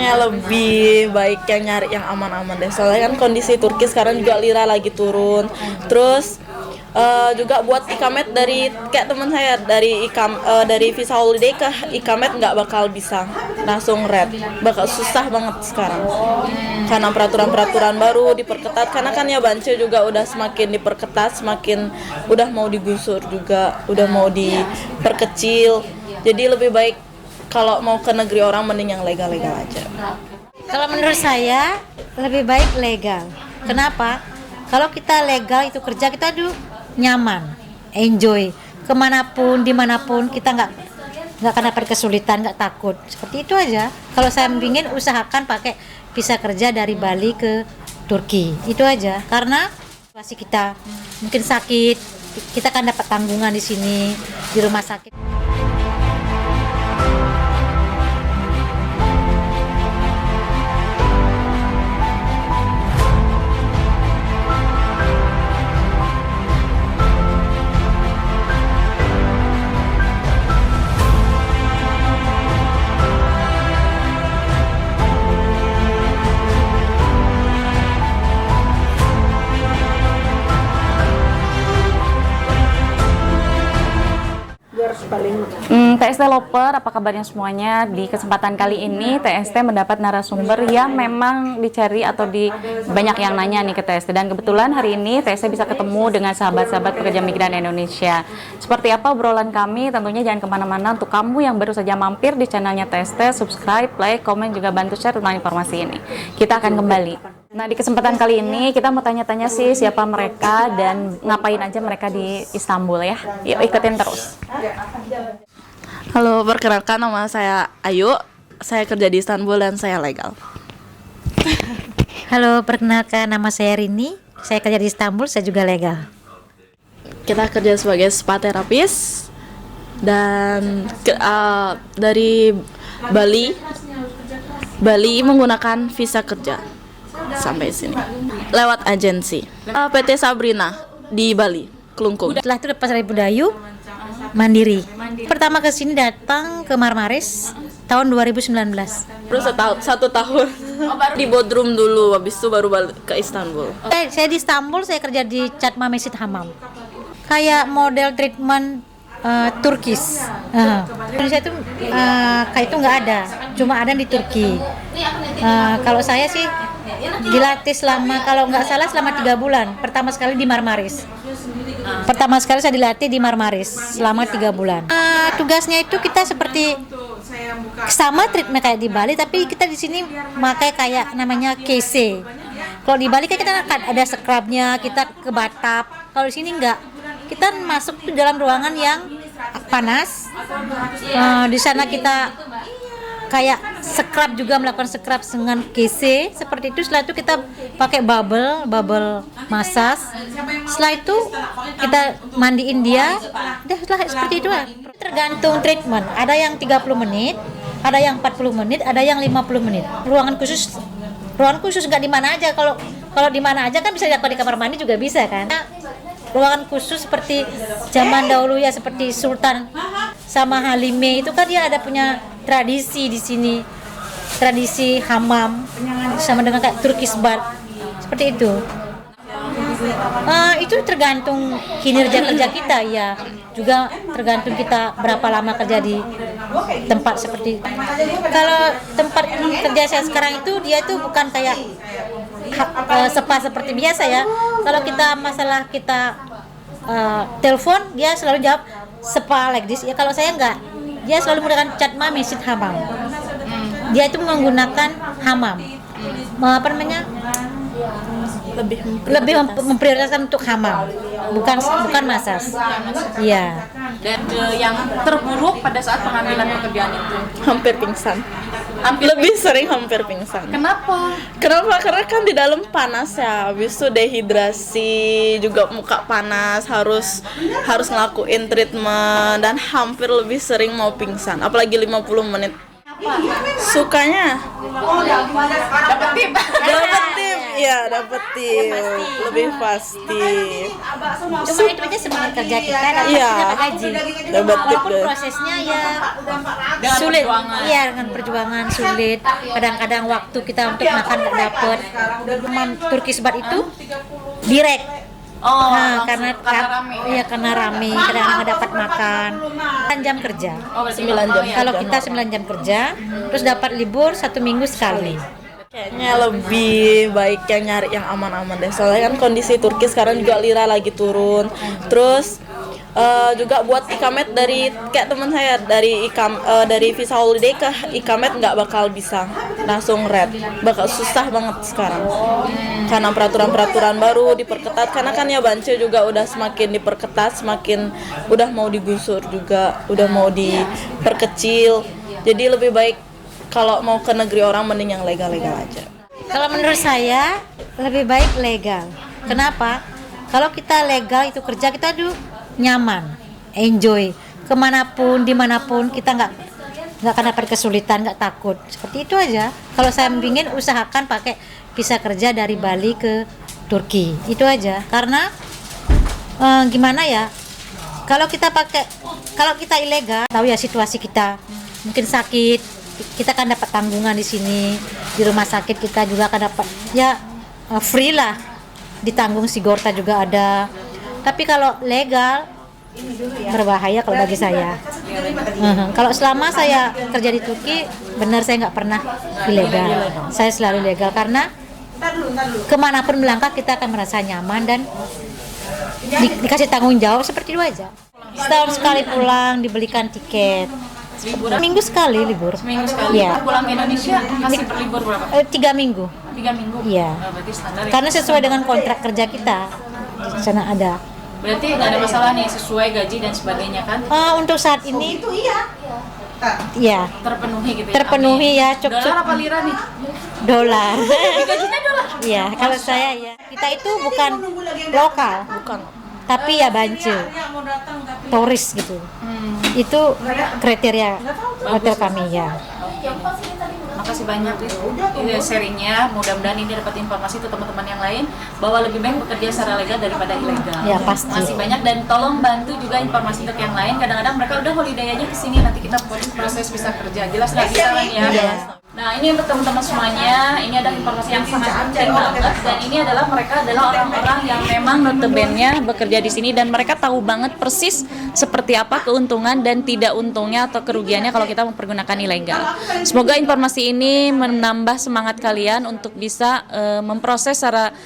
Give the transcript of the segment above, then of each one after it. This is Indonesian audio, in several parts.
kayaknya lebih baik yang nyari yang aman-aman deh. Soalnya kan kondisi Turki sekarang juga lira lagi turun. Terus juga buat ikamet dari kayak teman saya dari visa holiday ke ikamet nggak bakal bisa langsung red, bakal susah banget sekarang karena peraturan baru diperketat, karena kan ya Banco juga udah semakin diperketat, semakin udah mau digusur juga, udah mau diperkecil. Jadi lebih baik kalau mau ke negeri orang mending yang legal-legal aja. Kalau menurut saya lebih baik legal. Kenapa? Kalau kita legal itu kerja kita nyaman, enjoy, kemanapun, dimanapun kita nggak akan dapat kesulitan, nggak takut. Seperti itu aja. Kalau saya ingin usahakan pakai visa kerja dari Bali ke Turki, itu aja. Karena situasi kita mungkin sakit, kita kan dapat tanggungan di sini di rumah sakit. TST Loper, apa kabarnya semuanya? Di kesempatan kali ini TST mendapat narasumber yang memang dicari atau banyak yang nanya nih ke TST, dan kebetulan hari ini TST bisa ketemu dengan sahabat-sahabat pekerja migran Indonesia. Seperti apa obrolan kami? Tentunya jangan kemana-mana. Untuk kamu yang baru saja mampir di channelnya TST, subscribe, like, komen, juga bantu share tentang informasi ini. Kita akan kembali. Nah, di kesempatan kali ini kita mau tanya-tanya sih siapa mereka dan ngapain aja mereka di Istanbul ya. Yuk ikutin terus. Halo, perkenalkan nama saya Ayu. Saya kerja di Istanbul dan saya legal. Halo, perkenalkan nama saya Rini. Saya kerja di Istanbul, saya juga legal. Kita kerja sebagai spa terapis dan dari Bali menggunakan visa kerja sampai sini lewat agensi PT Sabrina di Bali, Kelungkung. Setelah itu lepas dari Budayu, mandiri. Pertama ke sini datang ke Marmaris tahun 2019. Terus satu tahun di Bodrum dulu, habis itu baru balik ke Istanbul. Saya di Istanbul, saya kerja di Chatma Mesjid Hamam. Kayak model treatment Turkis. Indonesia itu kayak itu nggak ada, cuma ada di Turki. Kalau saya sih dilatih selama, kalau nggak salah selama 3 bulan. Pertama sekali di Marmaris. Pertama sekali saya dilatih di Marmaris selama 3 bulan. Tugasnya itu kita seperti sama treatment kayak di Bali, tapi kita di sini pakai kayak namanya KC. Kalau di Bali kan kita ada scrubnya, kita ke batap. Kalau di sini enggak. Kita masuk ke dalam ruangan yang panas. Di sana kita kayak scrub juga, melakukan scrub dengan KC seperti itu. Setelah itu kita pakai bubble massage. Setelah itu kita mandiin dia. Setelah seperti itu lah. Tergantung treatment. Ada yang 30 menit, ada yang 40 menit, ada yang 50 menit. Ruangan khusus nggak di mana aja. Kalau di mana aja kan bisa dilakukan di kamar mandi juga bisa kan. Ruangan khusus seperti zaman dahulu ya, seperti Sultan sama Halime itu kan dia ada punya tradisi di sini, tradisi hamam sama dengan kayak Turkish bath seperti itu. Itu tergantung kinerja kerja kita ya, juga tergantung kita berapa lama kerja di tempat seperti itu. Kalau tempat kerja saya sekarang itu dia itu bukan kayak spa seperti biasa ya. Kalau kita masalah kita telepon, dia selalu jawab spa like this ya. Kalau saya enggak, dia selalu menggunakan Chatma Mesjid Hamam. Dia itu menggunakan hamam, apa namanya, lebih memprioritaskan untuk hamam, bukan massage. Iya. Dan yang terburuk pada saat pengambilan pekerjaan itu Hampir pingsan. Lebih sering hampir pingsan. Kenapa? Karena kan di dalam panas ya, habis itu dehidrasi, juga muka panas, harus ngelakuin treatment dan hampir lebih sering mau pingsan, apalagi 50 menit. Sukanya Dapat tip. dapat tip, ya dapat tip, lebih pasti. Cuma itu aja semangat kerja kita dapat Iya. dapat gaji. Dapat tip Walaupun deh. prosesnya ya Dengan sulit, perjuangan. iya dengan perjuangan sulit. Kadang-kadang waktu kita untuk makan nggak dapet. Turki sebat itu direct. Oh, Nah, langsung, karena rame. iya karena rame, kadang-kadang nggak dapat makan. 9 jam kerja. Oh, berarti 9 jam. Kalau kita 9 jam kerja, terus dapat libur 1 minggu sekali. Kayaknya lebih baik yang nyari yang aman-aman deh. Soalnya kan kondisi Turki sekarang juga lira lagi turun. Terus juga buat ikamet dari kayak teman saya dari visa holiday ke ikamet nggak bakal bisa langsung red, bakal susah banget sekarang karena peraturan baru diperketat. Karena kan ya Bance juga udah semakin diperketat, semakin udah mau digusur juga, udah mau diperkecil. Jadi lebih baik kalau mau ke negeri orang mending yang legal-legal aja. Kalau menurut saya lebih baik legal. Kenapa? Kalau kita legal itu kerja kita tuh nyaman, enjoy, kemanapun, dimanapun kita nggak akan dapat kesulitan, nggak takut. Seperti itu aja. Kalau saya ingin usahakan pakai visa kerja dari Bali ke Turki, itu aja. Karena gimana ya? Kalau kita ilegal, tahu ya situasi kita, mungkin sakit, kita kan dapat tanggungan di sini, di rumah sakit kita juga akan dapat ya free lah, ditanggung Sigorta juga ada. Tapi kalau legal berbahaya kalau bagi saya. Kalau selama saya kerja di Turki, benar saya nggak pernah ilegal. Saya selalu legal karena kemanapun melangkah kita akan merasa nyaman dan dikasih tanggung jawab seperti itu aja. Setahun sekali pulang, dibelikan tiket. Liburan Minggu sekali libur. seminggu sekali. Iya. Pulang ke Indonesia kasih berlibur berapa? 3 minggu. 3 minggu. Iya. Oh, berarti standar ya. Karena sesuai dengan kontrak kerja kita. Di sana ada. Berarti nggak ada masalah nih sesuai gaji dan sebagainya kan? Untuk saat ini ya Terpenuhi gitu ya. terpenuhi Amin. ya, Dolar apa lira nih? dolar. Gajinya dolar. Iya, kalau saya ya. Kita itu bukan lokal, tapi ya Bance, turis gitu. Itu kriteria hotel kami ya. Makasih banyak ini sharingnya. Mudah-mudahan ini dapat informasi untuk teman-teman yang lain bahwa lebih baik bekerja secara legal daripada ilegal. Ya, pasti. Masih banyak dan tolong bantu juga informasi untuk yang lain. Kadang-kadang mereka udah holiday aja ke sini, nanti kita proses bisa kerja. Jelas nggak bisa kan ya? Iya. Nah, ini untuk teman-teman semuanya, ini ada informasi yang sangat penting banget, dan ini adalah mereka adalah orang-orang yang memang notabene bekerja di sini dan mereka tahu banget persis seperti apa keuntungan dan tidak untungnya atau kerugiannya kalau kita mempergunakan ilegal. Semoga informasi ini menambah semangat kalian untuk bisa memproses secara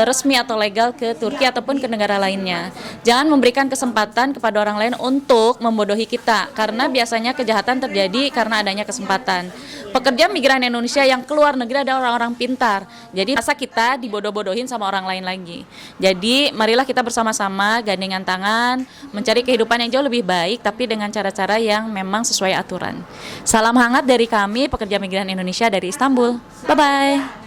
resmi atau legal ke Turki ataupun ke negara lainnya. Jangan memberikan kesempatan kepada orang lain untuk membodohi kita, karena biasanya kejahatan terjadi karena adanya kesempatan. Pekerja migran Indonesia yang keluar negeri ada orang-orang pintar. Jadi rasa kita dibodoh-bodohin sama orang lain lagi. Jadi marilah kita bersama-sama gandengan tangan mencari kehidupan yang jauh lebih baik, tapi dengan cara-cara yang memang sesuai aturan. Salam hangat dari kami pekerja migran Indonesia dari Istanbul. Bye-bye.